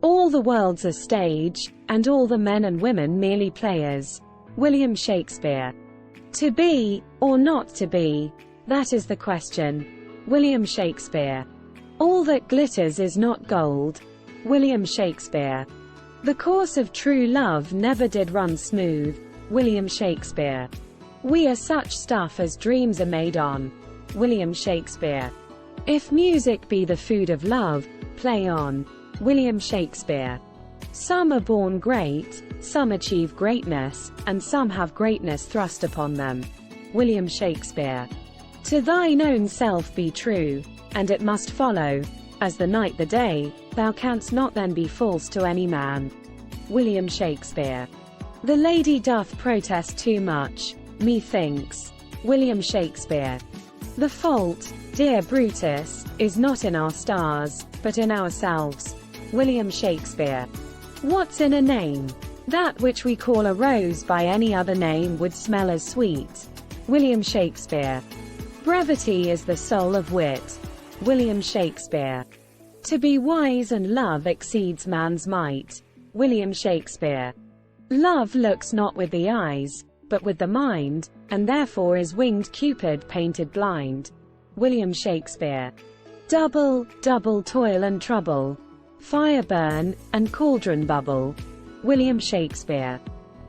All the world's a stage, and all the men and women merely players. William Shakespeare. To be, or not to be? That is the question. William Shakespeare. All that glitters is not gold. William Shakespeare. The course of true love never did run smooth. William Shakespeare. We are such stuff as dreams are made on. William Shakespeare. If music be the food of love, play on. William Shakespeare. Some are born great, some achieve greatness, and some have greatness thrust upon them. William Shakespeare. To thine own self be true, and it must follow, as the night the day, thou canst not then be false to any man. William Shakespeare. The lady doth protest too much, methinks. William Shakespeare. The fault, dear Brutus, is not in our stars, but in ourselves. William Shakespeare. What's in a name? That which we call a rose by any other name would smell as sweet. William Shakespeare. Brevity is the soul of wit. William Shakespeare. To be wise and love exceeds man's might. William Shakespeare. Love looks not with the eyes, but with the mind, and therefore is winged Cupid painted blind. William Shakespeare. Double, double toil and trouble. Fire burn, and cauldron bubble. William Shakespeare.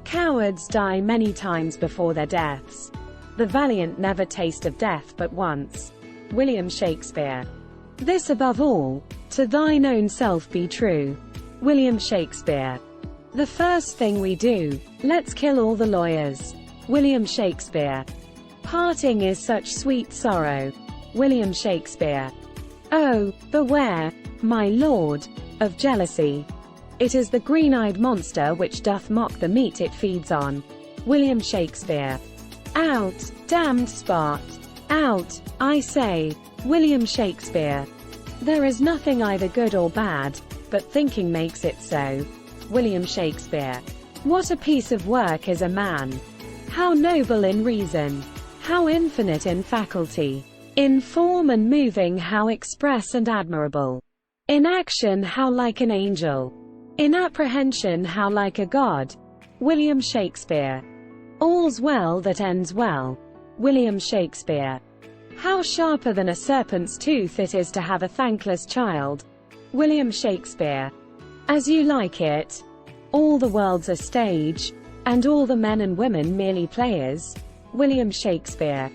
Cowards die many times before their deaths. The valiant never taste of death but once. William Shakespeare. This above all, to thine own self be true. William Shakespeare. The first thing we do, let's kill all the lawyers. William Shakespeare. Parting is such sweet sorrow. William Shakespeare. Oh, beware, my lord, of jealousy. It is the green-eyed monster which doth mock the meat it feeds on. William Shakespeare. Out, damned spot. Out, I say. William Shakespeare. There is nothing either good or bad, but thinking makes it so. William Shakespeare. What a piece of work is a man! How noble in reason! How infinite in faculty! In form and moving how express and admirable! In action how like an angel! In apprehension how like a god! William Shakespeare. All's well that ends well. William Shakespeare. How sharper than a serpent's tooth it is to have a thankless child. William Shakespeare. As you like it. All the world's a stage, and all the men and women merely players. William Shakespeare.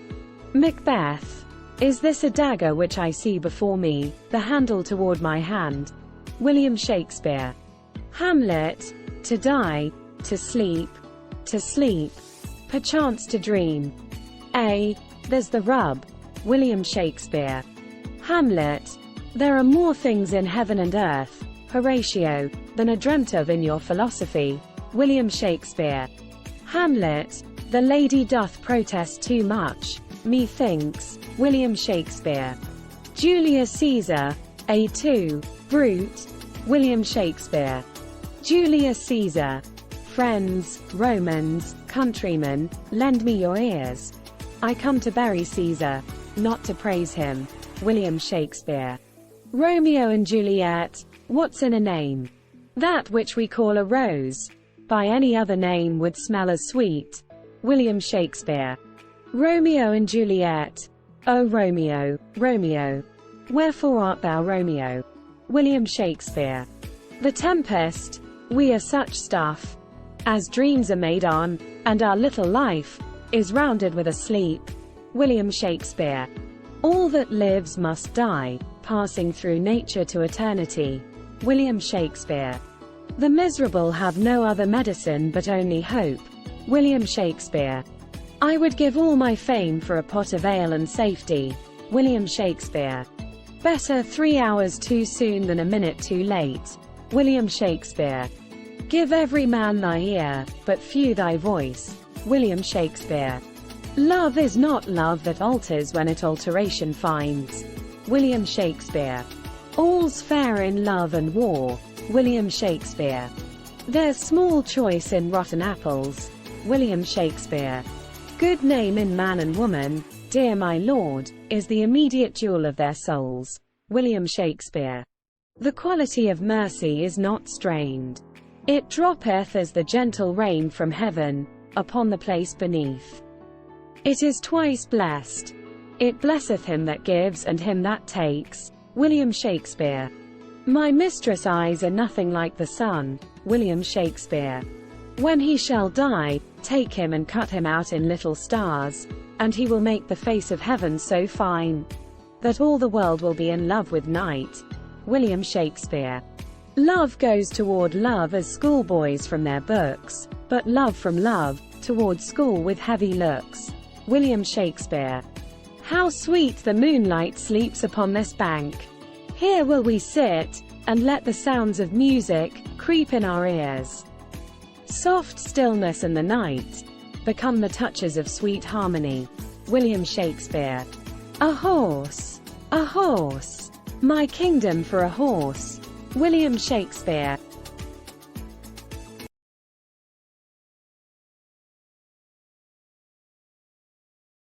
Macbeth. Is this a dagger which I see before me, the handle toward my hand? William Shakespeare. Hamlet. To die, to sleep, perchance to dream. There's the rub. William Shakespeare. Hamlet. There are more things in heaven and earth, Horatio, than are dreamt of in your philosophy. William Shakespeare. Hamlet. The lady doth protest too much, methinks. William Shakespeare. Julius Caesar. A2. Brute. William Shakespeare. Julius Caesar. Friends, Romans, countrymen, lend me your ears. I come to bury Caesar, not to praise him. William Shakespeare. Romeo and Juliet. What's in a name? That which we call a rose, by any other name would smell as sweet. William Shakespeare. Romeo and Juliet. O Romeo, Romeo, wherefore art thou Romeo? William Shakespeare. The Tempest. We are such stuff as dreams are made on, and our little life is rounded with a sleep. William Shakespeare. All that lives must die, passing through nature to eternity. William Shakespeare. The miserable have no other medicine but only hope. William Shakespeare. I would give all my fame for a pot of ale and safety. William Shakespeare. Better 3 hours too soon than a minute too late. William Shakespeare. Give every man thy ear, but few thy voice. William Shakespeare. Love is not love that alters when it alteration finds. William Shakespeare. All's fair in love and war. William Shakespeare. There's small choice in rotten apples. William Shakespeare. Good name in man and woman, dear my lord, is the immediate jewel of their souls. William Shakespeare. The quality of mercy is not strained. It droppeth as the gentle rain from heaven, upon the place beneath. It is twice blessed. It blesseth him that gives and him that takes. William Shakespeare. My mistress' eyes are nothing like the sun. William Shakespeare. When he shall die, take him and cut him out in little stars, and he will make the face of heaven so fine, that all the world will be in love with night. William Shakespeare. Love goes toward love as schoolboys from their books, but love from love, toward school with heavy looks. William Shakespeare. How sweet the moonlight sleeps upon this bank! Here will we sit, and let the sounds of music creep in our ears. Soft stillness and the night become the touches of sweet harmony. William Shakespeare. A horse, my kingdom for a horse. William Shakespeare.